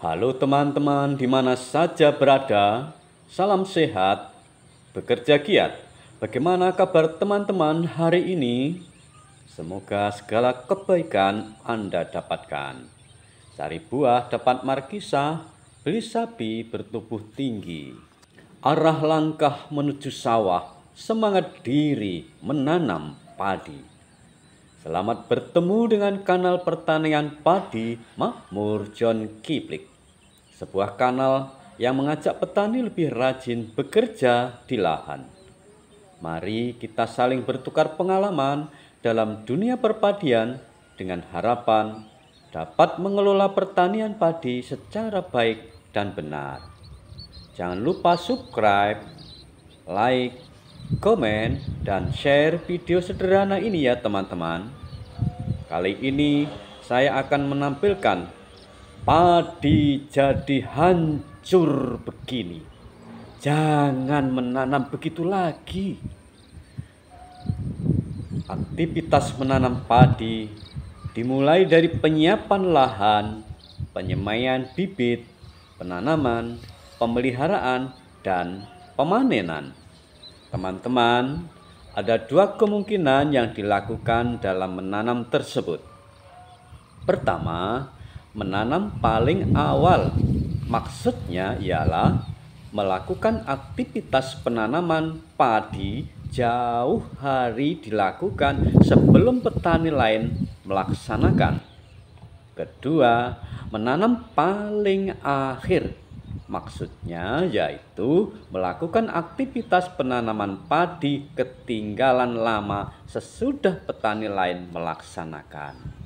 Halo teman-teman, di mana saja berada, salam sehat, bekerja giat. Bagaimana kabar teman-teman hari ini? Semoga segala kebaikan Anda dapatkan. Cari buah dapat markisah, beli sapi bertubuh tinggi. Arah langkah menuju sawah, semangat diri menanam padi. Selamat bertemu dengan kanal pertanian padi Makmur John Kiplik. Sebuah kanal yang mengajak petani lebih rajin bekerja di lahan. Mari kita saling bertukar pengalaman dalam dunia perpadian dengan harapan dapat mengelola pertanian padi secara baik dan benar. Jangan lupa subscribe, like, komen, dan share video sederhana ini ya teman-teman. Kali ini saya akan menampilkan padi jadi hancur begini. Jangan menanam begitu lagi. Aktivitas menanam padi dimulai dari penyiapan lahan, penyemaian bibit, penanaman, pemeliharaan, dan pemanenan. Teman-teman, ada dua kemungkinan yang dilakukan dalam menanam tersebut. Pertama, menanam paling awal. Maksudnya ialah melakukan aktivitas penanaman padi jauh hari dilakukan sebelum petani lain melaksanakan. Kedua, menanam paling akhir. Maksudnya yaitu melakukan aktivitas penanaman padi ketinggalan lama sesudah petani lain melaksanakan.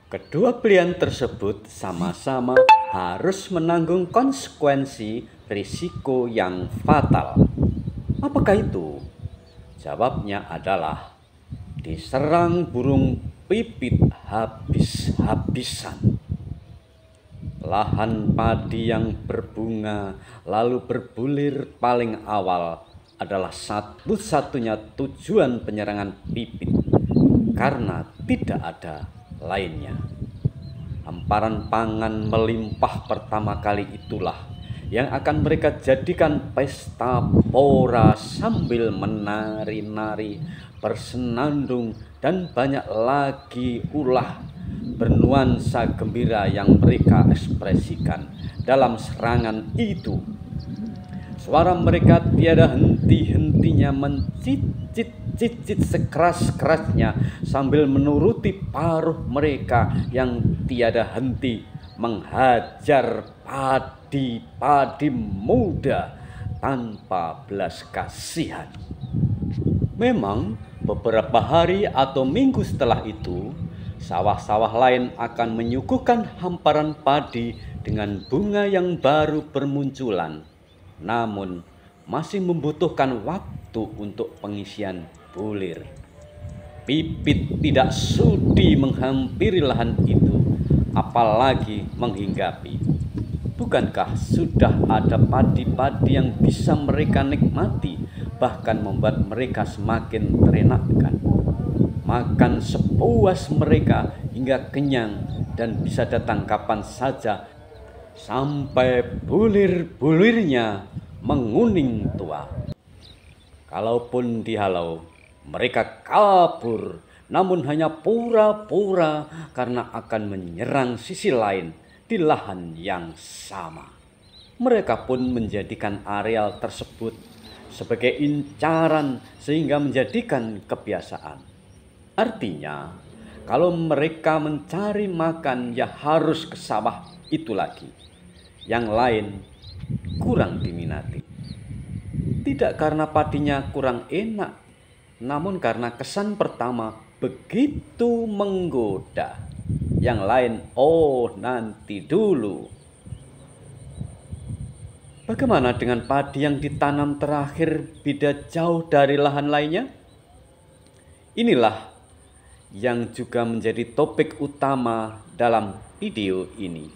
Kedua pilihan tersebut sama-sama harus menanggung konsekuensi risiko yang fatal. Apakah itu? Jawabnya adalah diserang burung pipit habis-habisan. Lahan padi yang berbunga lalu berbulir paling awal adalah satu-satunya tujuan penyerangan pipit karena tidak ada lainnya. Hamparan pangan melimpah pertama kali itulah yang akan mereka jadikan pesta pora sambil menari-nari, bersenandung, dan banyak lagi ulah bernuansa gembira yang mereka ekspresikan dalam serangan itu. Suara mereka tiada henti-hentinya mencicit-cicit sekeras-kerasnya sambil menuruti paruh mereka yang tiada henti menghajar padi-padi muda tanpa belas kasihan. Memang beberapa hari atau minggu setelah itu, sawah-sawah lain akan menyuguhkan hamparan padi dengan bunga yang baru bermunculan, namun masih membutuhkan waktu untuk pengisian bulir. Pipit tidak sudi menghampiri lahan itu, apalagi menghinggapi. Bukankah sudah ada padi-padi yang bisa mereka nikmati, bahkan membuat mereka semakin terenakkan? Makan sepuas mereka hingga kenyang dan bisa datang kapan saja sampai bulir-bulirnya menguning tua. Kalaupun dihalau, mereka kabur, namun hanya pura-pura karena akan menyerang sisi lain di lahan yang sama. Mereka pun menjadikan areal tersebut sebagai incaran sehingga menjadikan kebiasaan. Artinya, kalau mereka mencari makan ya harus ke sawah itu lagi. Yang lain kurang diminati. Tidak karena padinya kurang enak, namun karena kesan pertama begitu menggoda. Yang lain, oh nanti dulu. Bagaimana dengan padi yang ditanam terakhir beda jauh dari lahan lainnya? Inilah yang juga menjadi topik utama dalam video ini.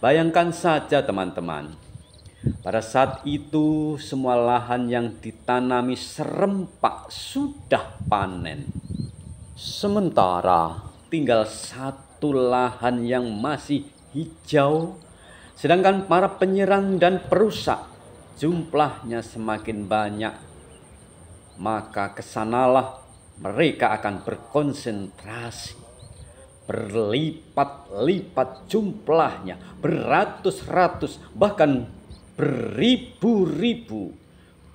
Bayangkan saja teman-teman, pada saat itu semua lahan yang ditanami serempak sudah panen. Sementara tinggal satu lahan yang masih hijau Sedangkan para penyerang dan perusak jumlahnya semakin banyak, maka kesanalah mereka akan berkonsentrasi. Berlipat-lipat jumlahnya, beratus-ratus, bahkan beribu-ribu,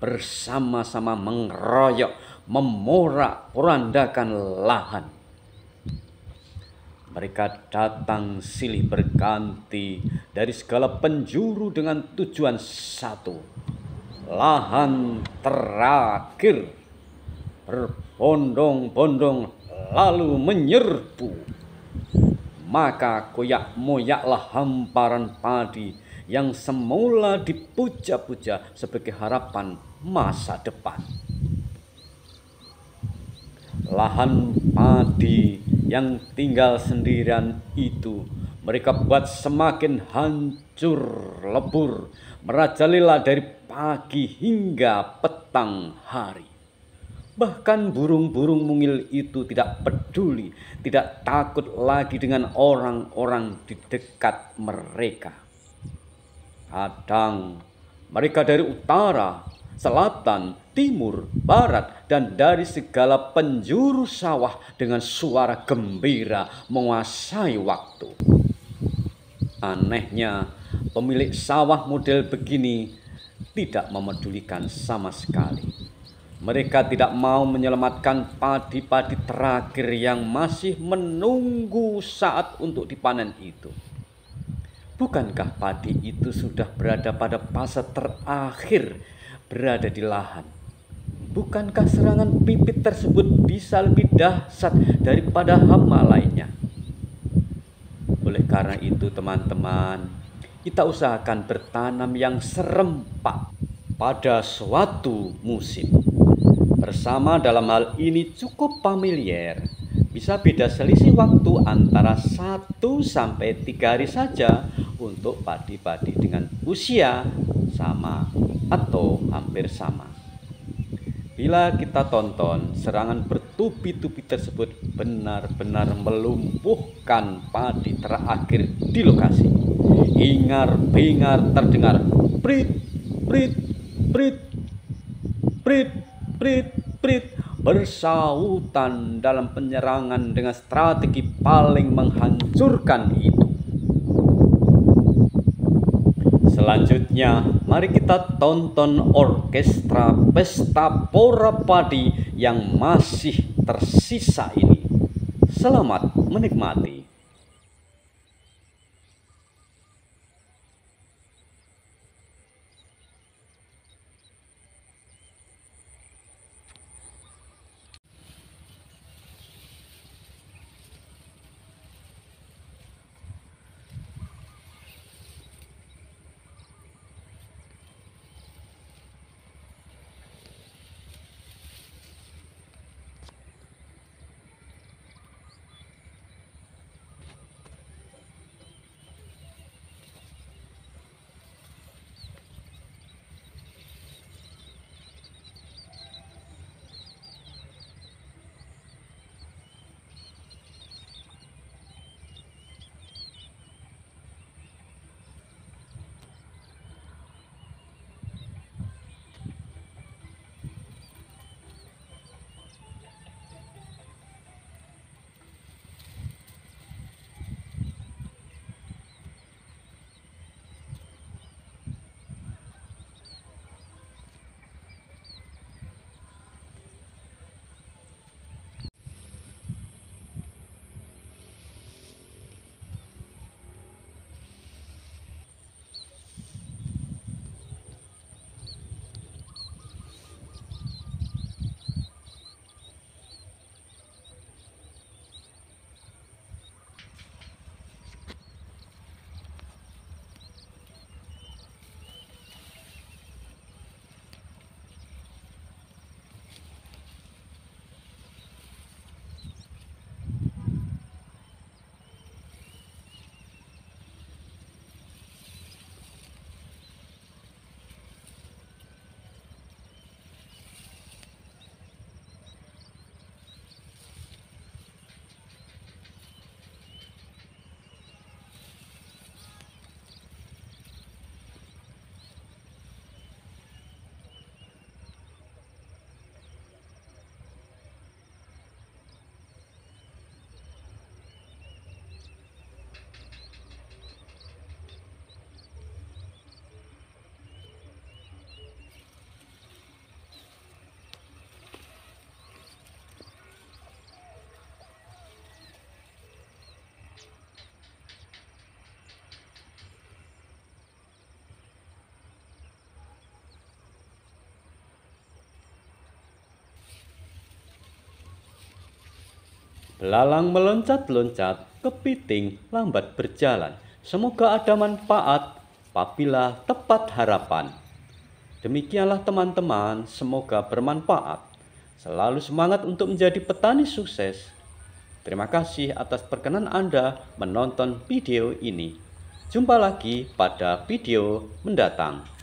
bersama-sama mengeroyok, memorak-porandakan lahan. Mereka datang silih berganti dari segala penjuru dengan tujuan satu, lahan terakhir. Berbondong-bondong lalu menyerbu. Maka koyak-moyaklah hamparan padi yang semula dipuja-puja sebagai harapan masa depan. Lahan padi yang tinggal sendirian itu mereka buat semakin hancur lebur, merajalela dari pagi hingga petang hari. Bahkan burung-burung mungil itu tidak peduli, tidak takut lagi dengan orang-orang di dekat mereka. Kadang mereka dari utara, selatan, timur, barat, dan dari segala penjuru sawah dengan suara gembira menguasai waktu. Anehnya, pemilik sawah model begini tidak memedulikan sama sekali. Mereka tidak mau menyelamatkan padi-padi terakhir yang masih menunggu saat untuk dipanen itu. Bukankah padi itu sudah berada pada fase terakhir berada di lahan? Bukankah serangan pipit tersebut bisa lebih dahsyat daripada hama lainnya? Oleh karena itu teman-teman, kita usahakan bertanam yang serempak pada suatu musim. Bersama dalam hal ini cukup familiar. Bisa beda selisih waktu antara 1 sampai 3 hari saja untuk padi-padi dengan usia sama atau hampir sama. Bila kita tonton, serangan bertubi-tubi tersebut benar-benar melumpuhkan padi terakhir di lokasi. Hingar-bingar terdengar prit, prit, prit, prit, prit, prit, bersautan dalam penyerangan dengan strategi paling menghancurkan itu. Selanjutnya, mari kita tonton orkestra pesta pora padi yang masih tersisa ini. Selamat menikmati. Lalang meloncat-loncat, kepiting lambat berjalan. Semoga ada manfaat apabila tepat harapan. Demikianlah teman-teman, semoga bermanfaat. Selalu semangat untuk menjadi petani sukses. Terima kasih atas perkenan Anda menonton video ini. Jumpa lagi pada video mendatang.